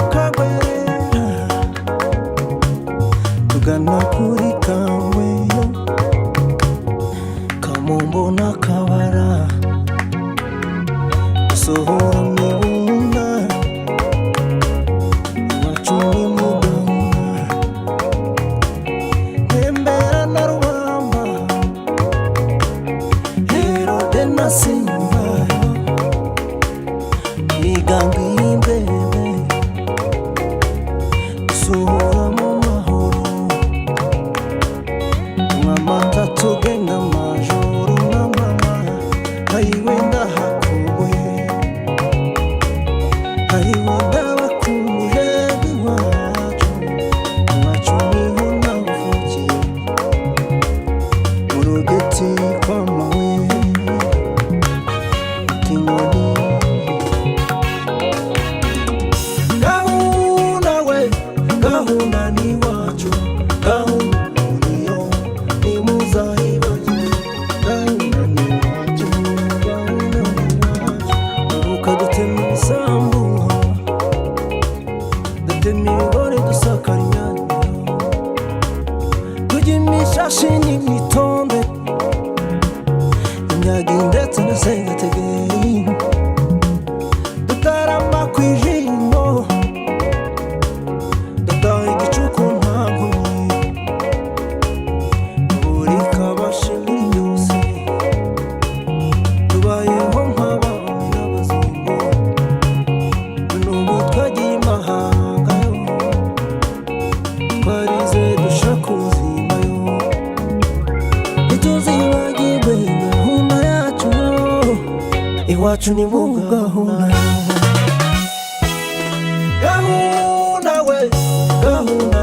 tukagwerera tugana kuri Kamweyo Kamombo n'Akabara sohora mibunda iwacu ni Muganga Ntembera na Rubamba Herode na Simba Igambi imbere sohora mu mahoro Mwamata tugenda majoro na mama Hayiwenda hakubuye Hayiwenda bakumuje iwacu Iwacu niho navukiye Mu Rugeti kwa Mawe Kinyoni Gahunda we gahunda ni iwacu Gahunda niyo nimuzayibagirwe Gahunda ni iwacu Gahunda ni iwacu Uruka dutema ibisambu dutema ibigori dusakara imyanya tujya imishashi n'imitonde imyagi ndetse na sengategeri dutarama ku ijimbo dutaha igicuku nta nkomyi buri kabashi muri byose tubayeho nk'abami n'abazungu n'ubu twagiye imahanga yo twarize dushaka ubuzima yo ntituzibagirwe gahunda yacu iwacu ni mu gahunda Gahunda we gahunda